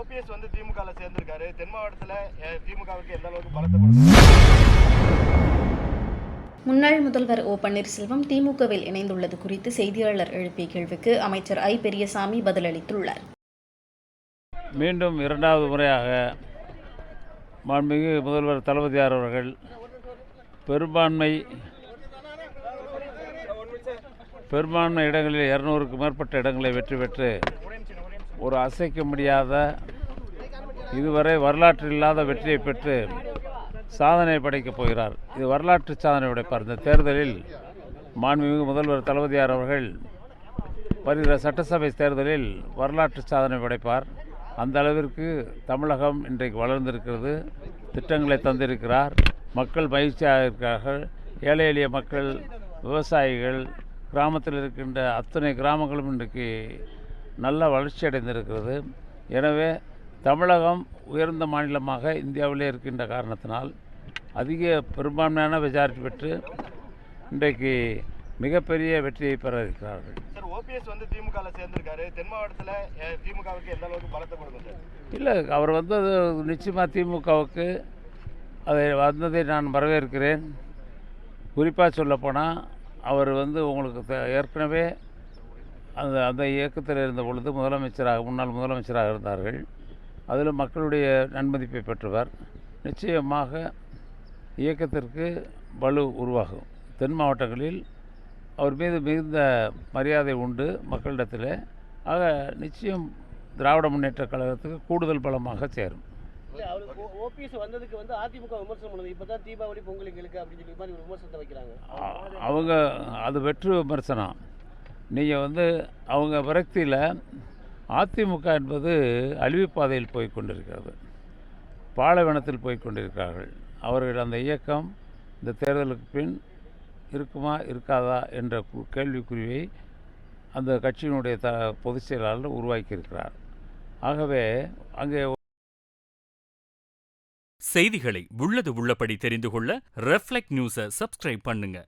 OPS வந்து திமுகல சேர்ந்திருக்காரு. தென் மாவட்டத்துல திமுகவுக்கு எந்த அளவுக்கு பலத்தை கொடுக்கும்? முன்னாள் முதல்வர் ஓ பன்னீர்செல்வம் திமுகவில் இணைந்துள்ளது குறித்து செய்தியாளர் எழுப்பிய கேள்விக்கு அமைச்சர் ஐ பெரியசாமி பதிலளித்துள்ளார். மீண்டும் இரண்டாவது முறையாக மாண்புமிகு முதல்வர் தளபதியார் அவர்கள் பெரும்பான்மை இடங்களில் 200க்கும் மேற்பட்ட இடங்களை வெற்றி பெற்று ஒரு அசைக்க முடியாத இதுவரை வரலாற்றில் இல்லாத வெற்றியை பெற்று சாதனை படைக்கப் போகிறார். இது வரலாற்று சாதனை படைப்பார். இந்த தேர்தலில் மாண்புமிகு முதல்வர் தளபதியார் அவர்கள் வருகிற சட்டசபை தேர்தலில் வரலாற்று சாதனை படைப்பார். அந்த அளவிற்கு தமிழகம் இன்றைக்கு வளர்ந்திருக்கிறது. திட்டங்களை தந்திருக்கிறார். மக்கள் மகிழ்ச்சியாக இருக்கிறார்கள். ஏழை எளிய மக்கள், விவசாயிகள், கிராமத்தில் இருக்கின்ற அத்தனை கிராமங்களும் இன்றைக்கு நல்ல வளர்ச்சி அடைந்திருக்கிறது. எனவே தமிழகம் உயர்ந்த மாநிலமாக இந்தியாவிலே இருக்கின்ற காரணத்தினால் அதிக பெரும்பான்மையான மெஜாரிட்டி பெற்று இன்றைக்கு மிகப்பெரிய வெற்றியை பெற இருக்கிறார்கள். சார், ஓபிஎஸ் வந்து திமுகல சேர்ந்திருக்காரு. தென் மாவட்டத்துல திமுகவுக்கு எந்த அளவுக்கு பலத்தை கொடுக்கும் சார்? இல்லை, அவர் வந்தது நிச்சயமாக திமுகவுக்கு அதை வந்ததை நான் வரவேற்கிறேன். குறிப்பாக சொல்லப்போனால் அவர் உங்களுக்கு ஏற்கனவே அந்த இயக்கத்தில் இருந்த பொழுது முன்னாள் முதலமைச்சராக இருந்தார்கள். அதில் மக்களுடைய நன்மதிப்பை பெற்றவர். நிச்சயமாக இயக்கத்திற்கு வலு உருவாகும். தென் மாவட்டங்களில் அவர் மீது மிகுந்த மரியாதை உண்டு மக்களிடத்தில். ஆக நிச்சயம் திராவிட முன்னேற்ற கழகத்துக்கு கூடுதல் பலமாக சேரும். ஓபிஎஸ் வந்ததுக்கு அதிமுக விமர்சனம் பண்ணுது. இப்பதான் தீபாவளி பொங்கலுக்கு அப்படின்னு சொல்லி மாதிரி விமர்சனத்தை வைக்கிறாங்க. அவங்க அது வெற்று விமர்சனம். நீங்கள் அவங்க விரக்தியில் அதிமுக என்பது அழிவுப்பாதையில் போய் கொண்டிருக்கிறது. பாலைவனத்தில் போய் கொண்டிருக்கிறார்கள். அவர்கள் அந்த இயக்கம் இந்த தேர்தலுக்கு பின் இருக்குமா இருக்காதா என்ற கேள்விக்குறியை அந்த கட்சியினுடைய பொதுச் செயலாளர் உருவாக்கியிருக்கிறார். ஆகவே அங்கே செய்திகளை உள்ளது உள்ளபடி தெரிந்து கொள்ள ரெஃப்ளெக்ட் நியூஸை சப்ஸ்கிரைப் பண்ணுங்க.